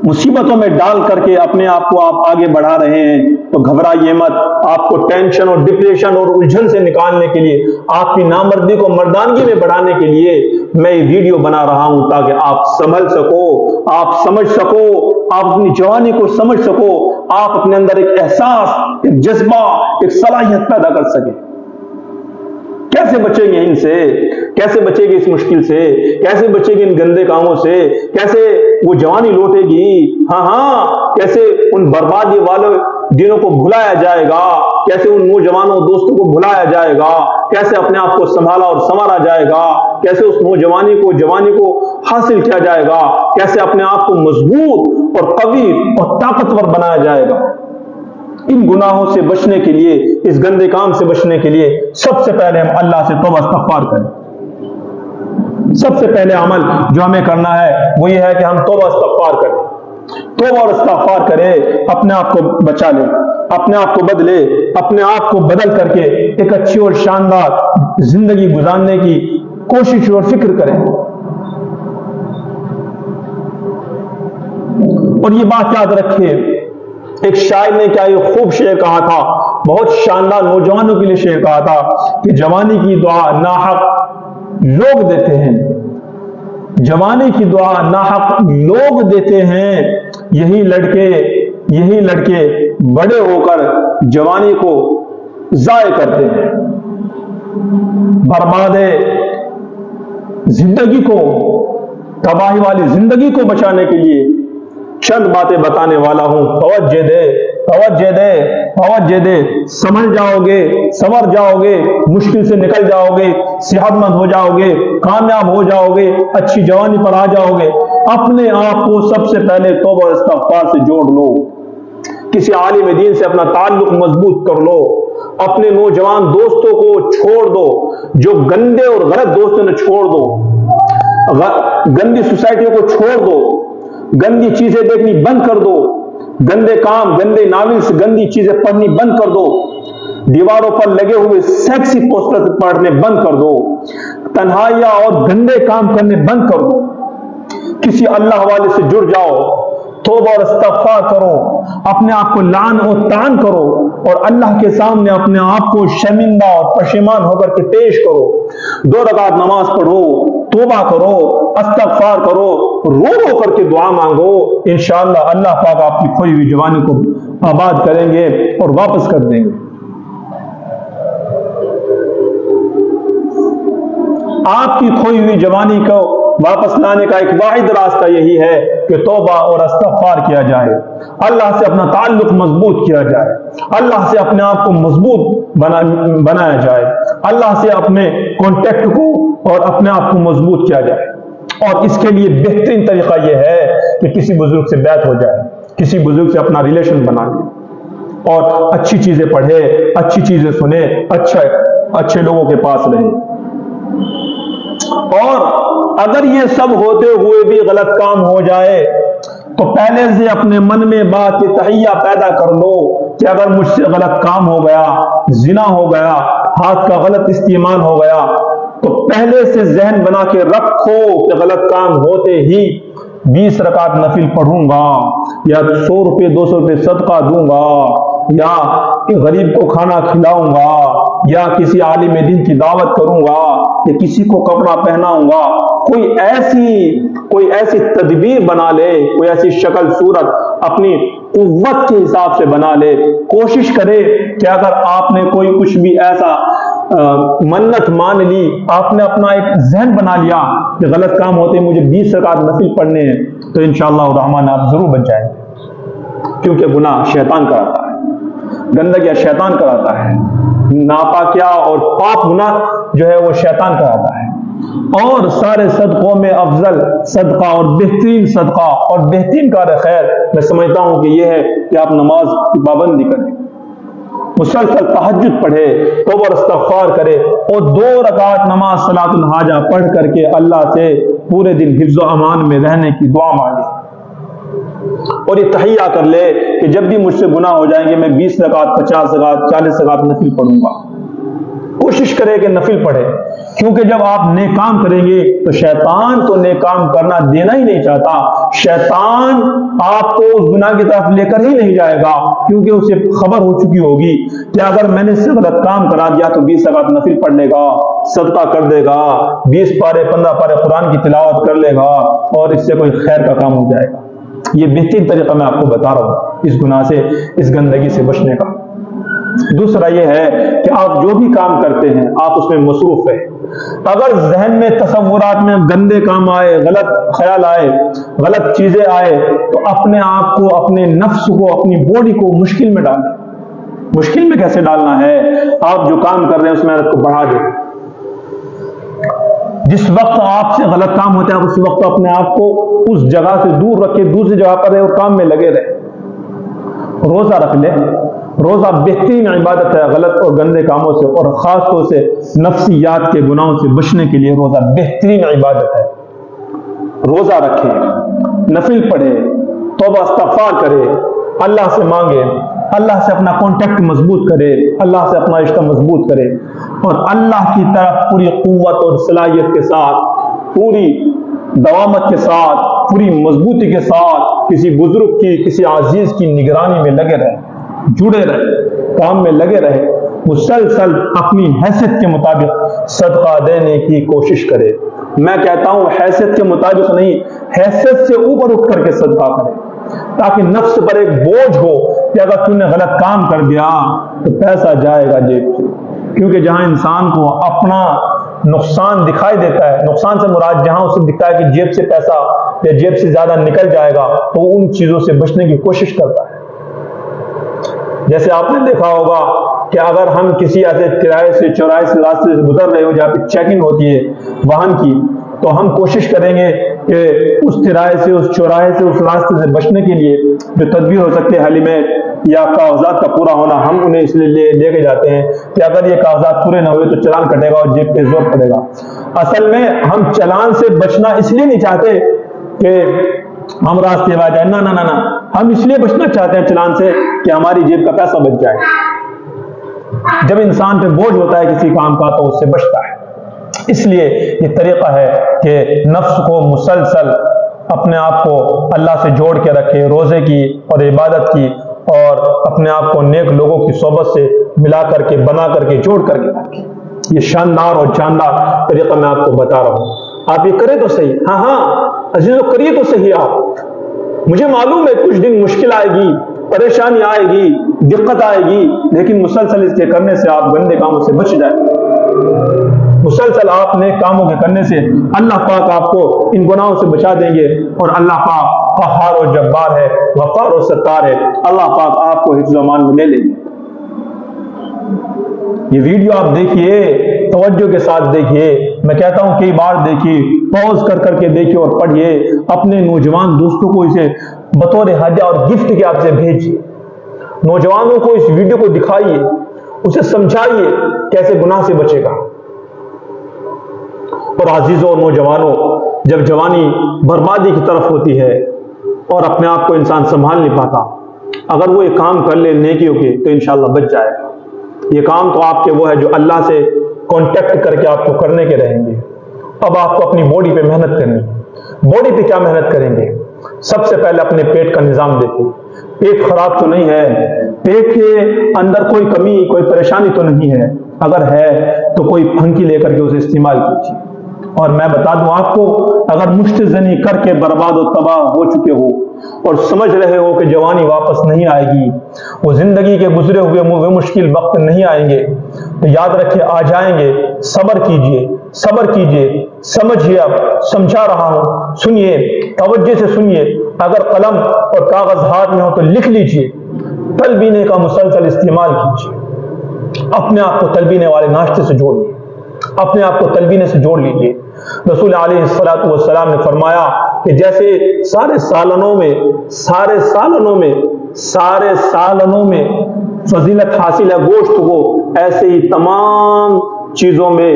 مصیبتوں میں ڈال کر کے اپنے آپ کو آپ آگے بڑھا رہے ہیں، تو گھبرائیے مت۔ آپ کو ٹینشن اور ڈپریشن اور الجھن سے نکالنے کے لیے، آپ کی نامردی کو مردانگی میں بڑھانے کے لیے میں یہ ویڈیو بنا رہا ہوں تاکہ آپ سنبھل سکو، آپ سمجھ سکو، آپ اپنی جوانی کو سمجھ سکو، آپ اپنے اندر ایک احساس، ایک جذبہ، ایک صلاحیت پیدا کر سکیں۔ کیسے بچیں گے ان سے؟ کیسے بچے گی اس مشکل سے؟ کیسے بچے گی ان گندے کاموں سے؟ کیسے وہ جوانی لوٹے گی؟ ہاں کیسے ان بربادی والے دنوں کو بھلایا جائے گا؟ کیسے ان نوجوانوں دوستوں کو بھلایا جائے گا؟ کیسے اپنے آپ کو سنبھالا اور سنوارا جائے گا؟ کیسے اس نوجوانی کو، جوانی کو حاصل کیا جائے گا؟ کیسے اپنے آپ کو مضبوط اور قوی اور طاقتور بنایا جائے گا؟ ان گناہوں سے بچنے کے لیے، اس گندے کام سے بچنے کے لیے سب سے پہلے ہم اللہ سے توبہ استغفار کریں۔ سب سے پہلے عمل جو ہمیں کرنا ہے وہ یہ ہے کہ ہم توبہ استغفار کریں، توبہ اور استغفار کریں، اپنے آپ کو بچا لیں، اپنے آپ کو بدلے، اپنے آپ کو بدل کر کے ایک اچھی اور شاندار زندگی گزارنے کی کوشش اور فکر کریں۔ اور یہ بات یاد رکھیے، ایک شاعر نے کیا یہ خوب شعر کہا تھا، بہت شاندار نوجوانوں کے لیے شعر کہا تھا کہ جوانی کی دعا ناحق لوگ دیتے ہیں، جوانی کی دعا ناحق لوگ دیتے ہیں، یہی لڑکے بڑے ہو کر جوانی کو ضائع کرتے ہیں۔ برباد زندگی کو، تباہی والی زندگی کو بچانے کے لیے چند باتیں بتانے والا ہوں، توجہ دے، سمجھ جاؤ گے، سنور جاؤ گے، مشکل سے نکل جاؤ گے، صحت مند ہو جاؤ گے، کامیاب ہو جاؤ گے، اچھی جوانی پر آ جاؤ گے۔ اپنے آپ کو سب سے پہلے توبہ استغفار سے جوڑ لو، کسی عالم دین سے اپنا تعلق مضبوط کر لو، اپنے نوجوان دوستوں کو چھوڑ دو، جو گندے اور غلط دوستوں نے چھوڑ دو، گندی سوسائٹیوں کو چھوڑ دو، گندی چیزیں دیکھنی بند کر دو، گندے کام، گندے ناولز، گندی چیزیں پڑھنی بند کر دو، دیواروں پر لگے ہوئے سیکسی پوسٹر پڑھنے بند کر دو، تنہائیاں اور گندے کام کرنے بند کر دو، کسی اللہ والے سے جڑ جاؤ، توبہ اور استغفار کرو، اپنے آپ کو لعن و طعن کرو اور اللہ کے سامنے اپنے آپ کو شرمندہ اور پشیمان ہو کر کے پیش کرو، 2 رکعت نماز پڑھو، توبہ کرو، استغفار کرو، رو رو کر کے دعا مانگو، انشاءاللہ اللہ پاک آپ کی کھوئی ہوئی جوانی کو آباد کریں گے اور واپس کر دیں گے۔ آپ کی کھوئی ہوئی جوانی کو واپس لانے کا ایک واحد راستہ یہی ہے کہ توبہ اور استغفار کیا جائے، اللہ سے اپنا تعلق مضبوط کیا جائے، اللہ سے اپنے آپ کو مضبوط بنایا جائے، اللہ سے اپنے کانٹیکٹ کو اور اپنے آپ کو مضبوط کیا جائے۔ اور اس کے لیے بہترین طریقہ یہ ہے کہ کسی بزرگ سے بیعت ہو جائے، کسی بزرگ سے اپنا ریلیشن بنا لے اور اچھی چیزیں پڑھے، اچھی چیزیں سنے، اچھے لوگوں کے پاس رہے۔ اور اگر یہ سب ہوتے ہوئے بھی غلط کام ہو جائے تو پہلے سے اپنے من میں بات کے تہیہ پیدا کر لو کہ اگر مجھ سے غلط کام ہو گیا، زنا ہو گیا، ہاتھ کا غلط استعمال ہو گیا، تو پہلے سے ذہن بنا کے رکھو کہ غلط کام ہوتے ہی 20 رکعت نفل پڑھوں گا، یا 100 روپے 200 روپے صدقہ دوں گا، یا غریب کو کھانا کھلاؤں گا، یا کسی عالم دین کی دعوت کروں گا، یا کسی کو کپڑا پہناؤں گا۔ کوئی ایسی تدبیر بنا لے، کوئی ایسی شکل صورت اپنی قوت کے حساب سے بنا لے۔ کوشش کرے کہ اگر آپ نے کوئی کچھ بھی ایسا منت مان لی، آپ نے اپنا ایک ذہن بنا لیا کہ غلط کام ہوتے ہیں مجھے 20 رکعت نفل پڑھنے ہیں، تو انشاءاللہ الرحمن آپ ضرور بچ جائیں گے، کیونکہ گناہ شیطان کراتا ہے، گندگیاں شیطان کراتا ہے، ناپاکیاں اور پاپ گناہ جو ہے وہ شیطان کراتا ہے۔ اور سارے صدقوں میں افضل صدقہ اور بہترین صدقہ اور بہترین کار خیر میں سمجھتا ہوں کہ یہ ہے کہ آپ نماز کی پابندی کریں، مسلسل تہجد پڑھے، توبہ اور استغفار کرے، اور 2 رکعت نماز صلاۃ الحاجہ پڑھ کر کے اللہ سے پورے دن حفظ و امان میں رہنے کی دعا مانگے، اور یہ تہیہ کر لے کہ جب بھی مجھ سے گناہ ہو جائیں گے میں 20 رکعت 50 رکعت 40 رکعت نفل پڑھوں گا۔ کوشش کرے کہ نفل پڑھے، کیونکہ جب آپ نیک کام کریں گے تو شیطان تو نیک کام کرنا دینا ہی نہیں چاہتا، شیطان آپ کو اس گناہ کی طرف لے کر ہی نہیں جائے گا، کیونکہ اسے خبر ہو چکی ہوگی کہ اگر میں نے اس سے غلط کام کرا دیا تو 20 رکعت نفل پڑھ لے گا، صدقہ کر دے گا، 20 پارے 15 پارے قرآن کی تلاوت کر لے گا، اور اس سے کوئی خیر کا کام ہو جائے گا۔ یہ بہترین طریقہ میں آپ کو بتا رہا ہوں اس گناہ سے، اس گندگی سے بچنے کا۔ دوسرا یہ ہے کہ آپ جو بھی کام کرتے ہیں آپ اس میں مصروف رہیں۔ اگر ذہن میں تصورات میں گندے کام آئے، غلط خیال آئے، غلط چیزیں آئے، تو اپنے آپ کو، اپنے نفس کو، اپنی باڈی کو مشکل میں ڈالیں۔ مشکل میں کیسے ڈالنا ہے؟ آپ جو کام کر رہے ہیں اس محنت کو بڑھا دیں۔ جس وقت آپ سے غلط کام ہوتا ہے اس وقت اپنے آپ کو اس جگہ سے دور رکھے، دوسری جگہ پر رہے اور کام میں لگے رہے۔ روزہ رکھ لے، روزہ بہترین عبادت ہے غلط اور گندے کاموں سے، اور خاص طور سے نفسیات کے گناہوں سے بچنے کے لیے روزہ بہترین عبادت ہے۔ روزہ رکھے، نفل پڑھے، توبہ استغفار کرے، اللہ سے مانگے، اللہ سے اپنا کانٹیکٹ مضبوط کرے، اللہ سے اپنا رشتہ مضبوط کرے، اور اللہ کی طرف پوری قوت اور صلاحیت کے ساتھ، پوری دوامت کے ساتھ، پوری مضبوطی کے ساتھ کسی بزرگ کی، کسی عزیز کی نگرانی میں لگے رہے، جڑے رہے، کام میں لگے رہے، مسلسل اپنی حیثیت کے مطابق صدقہ دینے کی کوشش کرے۔ میں کہتا ہوں حیثیت کے مطابق نہیں، حیثیت سے اوپر اٹھ کر کے صدقہ کرے، تاکہ نفس پر ایک بوجھ ہو کہ اگر تم نے غلط کام کر دیا تو پیسہ جائے گا جیب سے۔ کیونکہ جہاں انسان کو اپنا نقصان دکھائی دیتا ہے، نقصان سے مراد جہاں اسے دکھتا ہے کہ جیب سے پیسہ یا جیب سے زیادہ نکل جائے گا، تو ان چیزوں سے بچنے کی کوشش کرتا ہے۔ جیسے آپ نے دیکھا ہوگا کہ اگر ہم کسی ایسے کرائے سے چوراہے سے راستے سے گزر رہے ہو جہاں پہ چیکنگ ہوتی ہے واہن کی، تو ہم کوشش کریں گے کہ اس تراہے سے، اس چوراہے سے، اس راستے سے بچنے کے لیے جو تدبیر ہو سکتے ہیں ہیلمیٹ یا کاغذات کا پورا ہونا، ہم انہیں اس لیے لے کے جاتے ہیں کہ اگر یہ کاغذات پورے نہ ہوئے تو چلان کٹے گا اور جیب پہ زور پڑے گا۔ اصل میں ہم چلان سے بچنا اس لیے نہیں چاہتے کہ ہم راستے میں آ جائیں، نہ، ہم اس لیے بچنا چاہتے ہیں چلان سے کہ ہماری جیب کا پیسہ بچ جائے۔ جب انسان پہ بوجھ ہوتا ہے کسی کام کا تو اس سے بچتا ہے۔ اس لیے یہ طریقہ ہے کہ نفس کو مسلسل اپنے آپ کو اللہ سے جوڑ کے رکھے، روزے کی اور عبادت کی، اور اپنے آپ کو نیک لوگوں کی صحبت سے ملا کر کے، بنا کر کے، جوڑ کر کے رکھے۔ یہ شاندار اور جاندار طریقہ میں آپ کو بتا رہا ہوں، آپ یہ کریں تو صحیح۔ ہاں عزیزو، کریے تو صحیح۔ آپ، مجھے معلوم ہے کچھ دن مشکل آئے گی، پریشانی آئے گی، دقت آئے گی، لیکن مسلسل اس کے کرنے سے آپ گندے کاموں سے بچ جائیں۔ مسلسل آپ نیک کاموں کے کرنے سے اللہ پاک آپ کو ان گناہوں سے بچا دیں گے، اور اللہ پاک قہار و جبار ہے، غفار و ستار ہے، اللہ پاک آپ کو حفظ و امان میں لے لیں گے۔ یہ ویڈیو آپ دیکھیے، توجہ کے ساتھ دیکھیے، میں کہتا ہوں کئی بار دیکھیے، پوز کر کر کے دیکھیے اور پڑھیے، اپنے نوجوان دوستوں کو اسے بطور ہدیہ اور گفٹ کے آپ سے بھیجیے۔ نوجوانوں کو اس ویڈیو کو دکھائیے، اسے سمجھائیے کیسے گناہ سے بچے گا۔ اور عزیزوں اور نوجوانوں، جب جوانی بربادی کی طرف ہوتی ہے اور اپنے آپ کو انسان سنبھال نہیں پاتا، اگر وہ یہ کام کر لے نیکیوں کے تو انشاءاللہ بچ جائے گا۔ یہ کام تو آپ کے وہ ہے جو اللہ سے کانٹیکٹ کر کے آپ کو کرنے کے رہیں گے۔ اب آپ کو اپنی باڈی پہ محنت کرنی ہے۔ باڈی پہ کیا محنت کریں گے؟ سب سے پہلے اپنے پیٹ کا نظام دیکھیں۔ پیٹ خراب تو نہیں ہے، پیٹ کے اندر کوئی کمی، کوئی پریشانی تو نہیں ہے؟ اگر ہے تو کوئی پھنکی لے کر کے اسے استعمال کیجیے۔ اور میں بتا دوں آپ کو، اگر مشتزنی کر کے برباد و تباہ ہو چکے ہو اور سمجھ رہے ہو کہ جوانی واپس نہیں آئے گی، وہ زندگی کے گزرے ہوئے وہ مشکل وقت نہیں آئیں گے، تو یاد رکھیے آ جائیں گے۔ صبر کیجئے، صبر کیجئے، سمجھیے، اب سمجھا رہا ہوں، سنیے، توجہ سے سنیے۔ اگر قلم اور کاغذ ہاتھ میں ہو تو لکھ لیجئے۔ تلبینے کا مسلسل استعمال کیجئے، اپنے آپ کو تلبینے والے ناشتے سے جوڑیے، اپنے آپ کو تلبینے سے جوڑ لیجئے۔ رسول علیہ السلام نے فرمایا کہ جیسے سارے سالنوں میں فضیلت حاصل ہے گوشت کو، ایسے ہی تمام چیزوں میں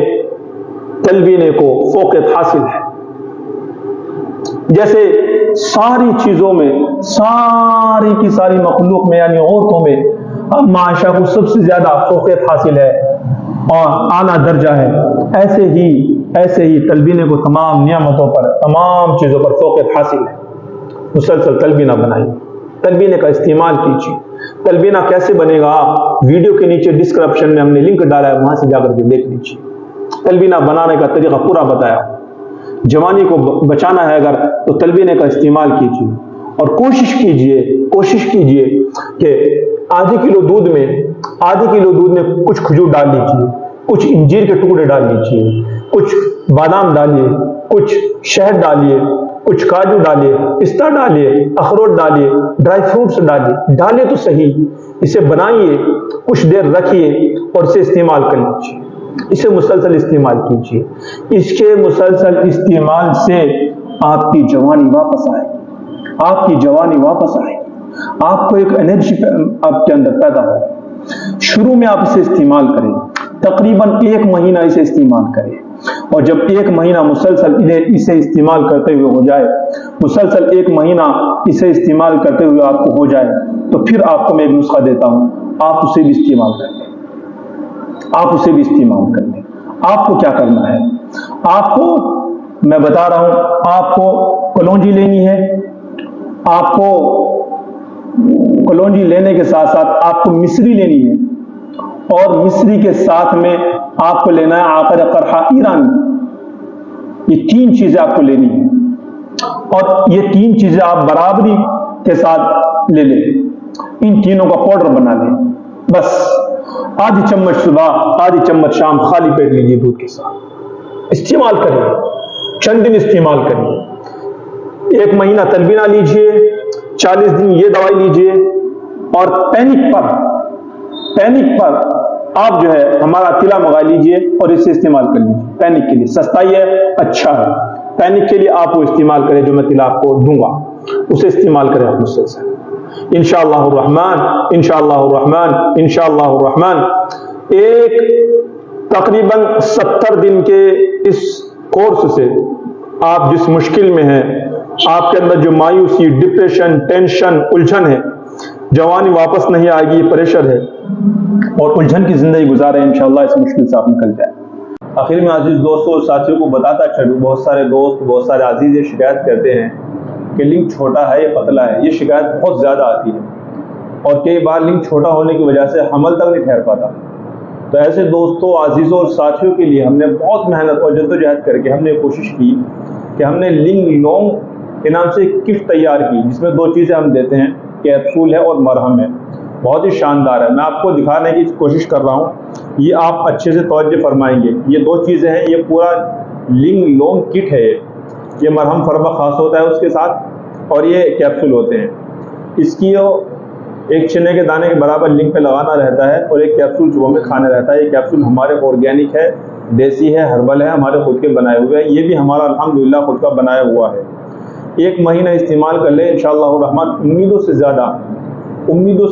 تلبینے کو فوقیت حاصل ہے۔ جیسے ساری چیزوں میں، ساری کی ساری مخلوق میں یعنی عورتوں میں اب معاشہ کو سب سے زیادہ فوقیت حاصل ہے اور اعلیٰ درجہ ہے، ایسے ہی تلبینے کو تمام نعمتوں پر، تمام چیزوں پر فوقیت حاصل ہے۔ مسلسل تلبینہ بنائیے، تلبینے کا استعمال کیجیے۔ تلبینہ کیسے بنے گا؟ ویڈیو کے نیچے ڈسکرپشن میں ہم نے لنک ڈالا ہے، وہاں سے جا کر کے دیکھ لیجیے۔ تلبینہ بنانے کا طریقہ پورا بتایا۔ جوانی کو بچانا ہے اگر تو تلبینے کا استعمال کیجیے، اور کوشش کیجیے کہ آدھی کلو دودھ میں کچھ کھجور ڈال لیجیے، کچھ انجیر کے ٹکڑے ڈال لیجیے، کچھ بادام ڈالیے، کچھ شہد ڈالیے، کچھ کاجو ڈالیے، پستہ ڈالیے، اخروٹ ڈالیے، ڈرائی فروٹس ڈالیے تو صحیح۔ اسے بنائیے، کچھ دیر رکھیے اور اسے استعمال کر لیجیے۔ اسے مسلسل استعمال کیجیے۔ اس کے مسلسل استعمال سے آپ کی جوانی واپس آئے گی، آپ کی جوانی واپس آئے گی، آپ کو ایک انرجی آپ کے اندر پیدا ہو۔ شروع میں آپ اسے استعمال کریں، تقریباً 1 مہینہ اسے استعمال کریں، اور جب 1 مہینہ مسلسل اسے استعمال کرتے ہوئے ہو جائے، مسلسل 1 مہینہ اسے استعمال کرتے ہوئے آپ کو ہو جائے، تو پھر آپ کو میں ایک نسخہ دیتا ہوں، آپ اسے بھی استعمال کر لیں۔ آپ کو کیا کرنا ہے؟ آپ کو میں بتا رہا ہوں، آپ کو کلونجی لینی ہے۔ آپ کو کلونجی لینے کے ساتھ ساتھ آپ کو مصری لینی ہے، اور مصری کے ساتھ میں آپ کو لینا ہے عقر قرحہ ایرانی۔ یہ 3 چیزیں آپ کو لینی ہیں، اور یہ 3 چیزیں آپ برابری کے ساتھ لے لیں۔ ان تینوں کا پاؤڈر بنا لیں، بس آدھی چمچ صبح، آدھی چمچ شام، خالی پیٹ لیجیے دودھ کے ساتھ، استعمال کریے، چند دن استعمال کریے۔ 1 مہینہ تلبینہ لیجیے، 40 دن یہ دوائی لیجیے، اور پینک پر آپ جو ہے ہمارا تلا منگا لیجیے اور اسے استعمال کر لیجیے۔ پینک کے لیے سستا ہی ہے، اچھا ہے۔ پینک کے لیے آپ وہ استعمال کریں جو میں تلا آپ کو دوں گا، اسے استعمال کریں آپ مسلسل۔ انشاءاللہ الرحمن ایک تقریباً 70 دن کے اس کورس سے آپ جس مشکل میں ہیں، آپ کے اندر جو مایوسی، ڈپریشن، ٹینشن، الجھن ہے، جوانی واپس نہیں آئے گی، پریشر ہے اور الجھن کی زندگی گزارے، انشاءاللہ اس مشکل سے آپ نکل جائیں۔ آخر میں عزیز دوستوں اور ساتھیوں کو بتاتا چلوں، بہت سارے دوست، بہت سارے عزیز شکایت کرتے ہیں کہ لنک چھوٹا ہے یا پتلا ہے، یہ شکایت بہت زیادہ آتی ہے، اور کئی بار لنک چھوٹا ہونے کی وجہ سے حمل تک نہیں ٹھہر پاتا۔ تو ایسے دوستوں، عزیزوں اور ساتھیوں کے لیے ہم نے بہت محنت اور جدوجہد کر کے ہم نے کوشش کی کہ ہم نے لنگ لونگ کے نام سے ایک کٹ تیار کی، جس میں 2 چیزیں ہم دیتے ہیں، کیپسول ہے اور مرہم ہے، بہت ہی شاندار ہے۔ میں آپ کو دکھانے کی کوشش کر رہا ہوں، یہ آپ اچھے سے توجہ فرمائیں گے۔ یہ 2 چیزیں ہیں، یہ پورا لنگ لونگ کٹ ہے، یہ مرہم فربہ خاص ہوتا ہے اس کے ساتھ، اور یہ کیپسول ہوتے ہیں۔ اس کی ایک چنے کے دانے کے برابر لنک پہ لگانا رہتا ہے، اور ایک کیپسول صبح میں کھانا رہتا ہے۔ یہ کیپسول ہمارے آرگینک ہے، دیسی ہے، ہربل ہے، ہمارے خود کے بنائے ہوئے ہیں۔ یہ بھی ہمارا الحمدللہ خود کا بنایا ہوا ہے۔ 1 مہینہ استعمال کر لیں انشاءاللہ الرحمن، امیدوں سے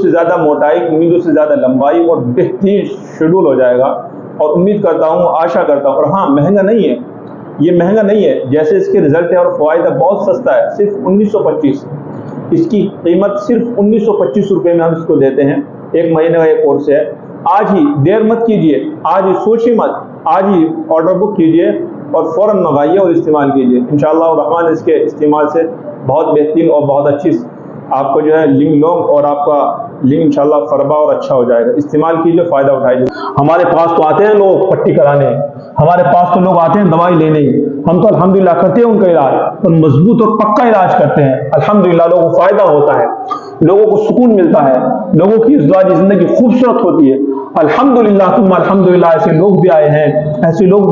زیادہ موٹائی، امیدوں سے زیادہ لمبائی اور بہترین شیڈول ہو جائے گا۔ اور امید کرتا ہوں، آشا کرتا ہوں، اور ہاں مہنگا نہیں ہے، یہ مہنگا نہیں ہے، جیسے اس کے رزلٹ ہے اور فوائد ہے، بہت سستا ہے، صرف 1925۔ اس کی قیمت صرف 1925 روپے میں ہم اس کو دیتے ہیں۔ 1 مہینے کا ایک کورس ہے۔ آج ہی دیر مت کیجیے، آج ہی سوچی مت، آج ہی آرڈر بک کیجیے اور فوراً منگائیے اور استعمال کیجیے۔ انشاءاللہ الرحمن اس کے استعمال سے بہت بہترین اور بہت اچھی آپ کو جو ہے لنگ لونگ اور آپ کا لنگ انشاءاللہ فربا اور اچھا ہو جائے گا۔ استعمال کیجیے، فائدہ اٹھائیے۔ ہمارے پاس تو آتے ہیں لوگ پٹی کرانے، ہمارے پاس تو لوگ آتے ہیں دوائی لینے، ہم تو الحمدللہ کرتے ہیں ان کا علاج، اور مضبوط اور پکا علاج کرتے ہیں۔ الحمدللہ لوگوں کو فائدہ ہوتا ہے، لوگوں کو سکون ملتا ہے، لوگوں کی ازدواجی زندگی خوبصورت ہوتی ہے۔ الحمدللہ ثم الحمدللہ، ایسے لوگ بھی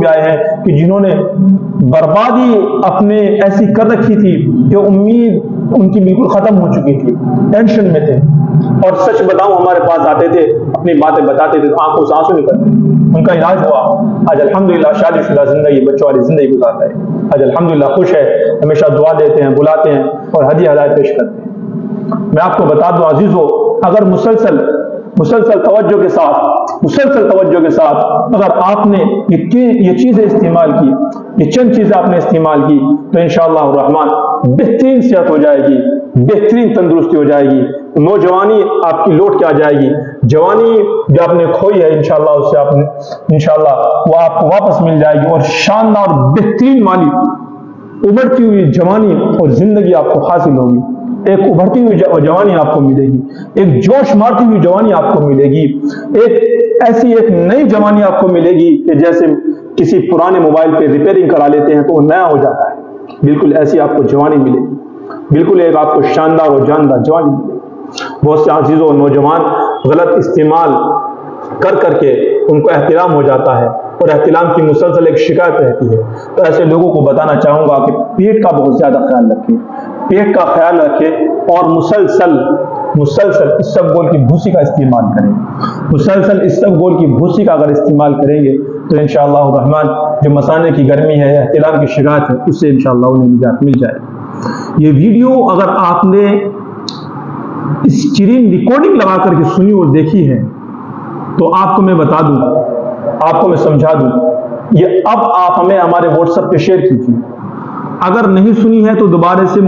آئے ہیں کہ جنہوں نے بربادی اپنے ایسی کر رکھی تھی کہ امید ان کی بالکل ختم ہو چکی تھی، ٹینشن میں تھے، اور سچ بتاؤں ہمارے پاس آتے تھے، اپنی باتیں بتاتے تھے، آنکھوں سے آنسو نکلتے، ان کا علاج ہوا۔ آج الحمدللہ شادی شدہ زندگی، بچوں والی زندگی گزارتا ہے، آج الحمدللہ خوش ہے، ہمیشہ دعا دیتے ہیں، بلاتے ہیں اور ہدیہ ہدایت پیش کرتے ہیں۔ میں آپ کو بتا دوں عزیزو، اگر مسلسل توجہ کے ساتھ اگر آپ نے یہ چیزیں استعمال کی، یہ چند چیزیں آپ نے استعمال کی، تو انشاءاللہ الرحمن بہترین صحت ہو جائے گی، بہترین تندرستی ہو جائے گی، نوجوانی آپ کی لوٹ کے آ جائے گی، جوانی جو آپ نے کھوئی ہے انشاءاللہ اس سے آپ نے انشاءاللہ وہ آپ کو واپس مل جائے گی، اور شاندار بہترین مالی ابھرتی ہوئی جوانی اور زندگی آپ کو حاصل ہوگی۔ ایک ابھرتی ہوئی جوانی آپ کو ملے گی، ایک جوش مارتی ہوئی جوانی آپ کو ملے گی، ایک نئی جوانی آپ کو ملے گی کہ جیسے کسی پرانے موبائل پہ ریپیئرنگ کرا لیتے ہیں تو وہ نیا ہو جاتا ہے، بالکل ایسی آپ کو جوانی ملے گی، بالکل ایک آپ کو شاندار اور جاندار جوانی ملے گی۔ بہت سے عزیزوں اور نوجوان غلط استعمال کر کے ان کو احترام ہو جاتا ہے، اور احترام کی مسلسل ایک شکایت رہتی ہے۔ تو ایسے لوگوں کو بتانا چاہوں گا کہ پیٹ کا بہت زیادہ خیال رکھیں، پیٹ کا خیال رکھیں، اور مسلسل اسبگول کی بھوسی کا استعمال کریں۔ مسلسل اسبگول کی بھوسی کا اگر استعمال کریں گے تو انشاءاللہ الرحمن جو مثانے کی گرمی ہے، احترام کی شکایت ہے، اس سے انشاءاللہ انہیں نجات مل جائے گی۔ یہ ویڈیو اگر آپ نے اسکرین ریکارڈنگ لگا کر کے سنی اور دیکھی ہے تو آپ کو میں بتا دوں، آپ کو میں سمجھا دوں، یہ اب آپ ہمیں ہمارے واٹس ایپ پہ شیئر کیجیے۔ اگر نہیں سنی ہے تو دوبارہ سے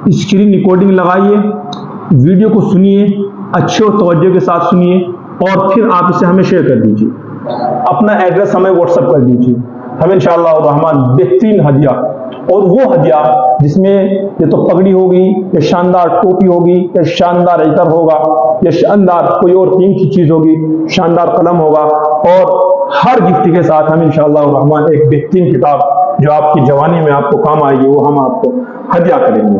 اسکرین ریکارڈنگ لگائیے، ویڈیو کو سنیے، اچھے اور توجہ کے ساتھ سنیے، اور پھر آپ اسے ہمیں شیئر کر دیجیے، اپنا ایڈریس ہمیں واٹس ایپ کر دیجیے۔ ہم انشاءاللہ الرحمن بہترین ہدیہ، اور وہ ہدیہ جس میں یہ تو پگڑی ہوگی، یا شاندار ٹوپی ہوگی، یا شاندار عطر ہوگا، یا شاندار کوئی اور قیمتی چیز ہوگی، شاندار قلم ہوگا، اور ہر گفٹ کے ساتھ ہم انشاءاللہ الرحمن ایک بہترین کتاب جو آپ کی جوانی میں آپ کو کام آئے گی وہ ہم آپ کو ہدیہ کریں گے۔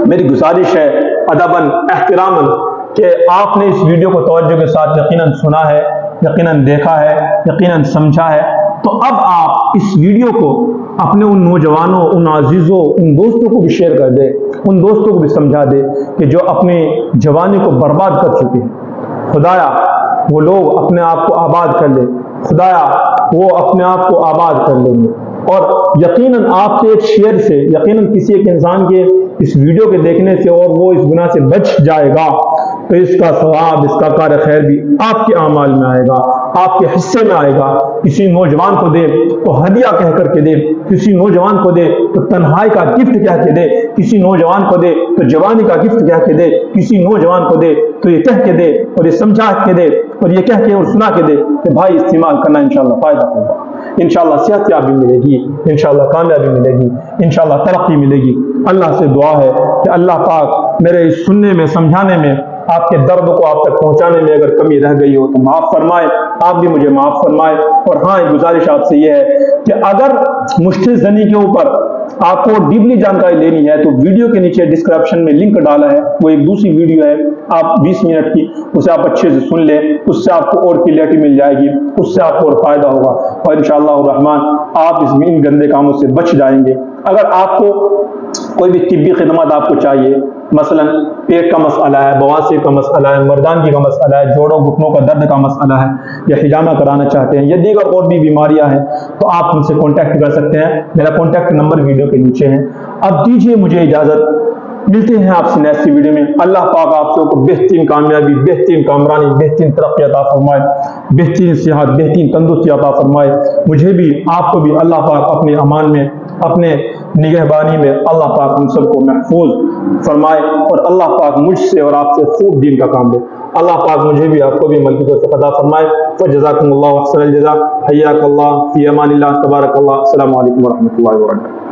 میری گزارش ہے ادباً احتراماً کہ آپ نے اس ویڈیو کو توجہ کے ساتھ یقیناً سنا ہے، یقیناً دیکھا ہے، یقیناً سمجھا ہے، تو اب آپ اس ویڈیو کو اپنے ان نوجوانوں، ان عزیزوں، ان دوستوں کو بھی شیئر کر دے، ان دوستوں کو بھی سمجھا دے کہ جو اپنی جوانی کو برباد کر چکے ہیں۔ خدایا وہ لوگ اپنے آپ کو آباد کر لے، خدایا وہ اپنے آپ کو آباد کر لیں گے، اور یقیناً آپ کے ایک شیئر سے، یقیناً کسی ایک انسان کے اس ویڈیو کے دیکھنے سے اور وہ اس گناہ سے بچ جائے گا تو اس کا ثواب، اس کا کار خیر بھی آپ کے اعمال میں آئے گا، آپ کے حصے میں آئے گا۔ کسی نوجوان کو دے تو ہدیہ کہہ کر کے دے، کسی نوجوان کو دے تو تنہائی کا گفٹ کہہ کے دے، کسی نوجوان کو دے تو جوانی کا گفٹ کہہ کے دے، کسی نوجوان کو دے تو یہ کہہ کے دے اور یہ سمجھا کے دے اور یہ کہہ کے اور سنا کے دے کہ بھائی استعمال کرنا انشاءاللہ فائدہ ہوگا، انشاءاللہ صحت یابی ملے گی، انشاءاللہ کامیابی ملے گی، انشاءاللہ ترقی ملے گی۔ اللہ سے دعا ہے کہ اللہ پاک میرے اس سننے میں، سمجھانے میں، آپ کے درد کو آپ تک پہنچانے میں اگر کمی رہ گئی ہو تو معاف فرمائے، آپ بھی مجھے معاف فرمائے۔ اور ہاں، ایک گزارش آپ سے یہ ہے کہ اگر مشتھل زنی کے اوپر آپ کو ڈیپلی جانکاری لینی ہے تو ویڈیو کے نیچے ڈسکرپشن میں لنک ڈالا ہے، وہ ایک دوسری ویڈیو ہے، آپ 20 منٹ کی، اسے آپ اچھے سے سن لیں، اس سے آپ کو اور کلیئرٹی مل جائے گی، اس سے آپ کو اور فائدہ ہوگا، اور انشاءاللہ الرحمن آپ ان گندے کاموں سے بچ جائیں گے۔ اگر آپ کو کوئی بھی طبی خدمات آپ کو چاہیے، مثلا پیٹ کا مسئلہ ہے، بواسیر کا مسئلہ ہے، مردانگی کا مسئلہ ہے، جوڑوں گھٹنوں کا درد کا مسئلہ ہے، یا حجامہ کرانا چاہتے ہیں، یا دیگر اور بھی بیماریاں ہیں، تو آپ ہم سے کانٹیکٹ کر سکتے ہیں۔ میرا کانٹیکٹ نمبر ویڈیو کے نیچے ہے۔ اب دیجیے مجھے اجازت، ملتے ہیں آپ سے نیکسٹ ویڈیو میں۔ اللہ پاک آپ کو بہترین کامیابی، بہترین کامرانی، بہترین ترقی عطا فرمائے، بہترین صحت، بہترین تندرستی عطا فرمائے۔ مجھے بھی، آپ کو بھی اللہ پاک اپنے امان میں، اپنے نگہبانی میں اللہ پاک ہم سب کو محفوظ فرمائے، اور اللہ پاک مجھ سے اور آپ سے خوب دین کا کام دے۔ اللہ پاک مجھے بھی، آپ کو بھی عمل کی توفیق عطا فرمائے۔ فجزاکم اللہ احسن الجزاء، حیاک اللہ، فی امان اللہ، تبارک اللہ۔ السلام علیکم ورحمۃ اللہ وبرکاتہ۔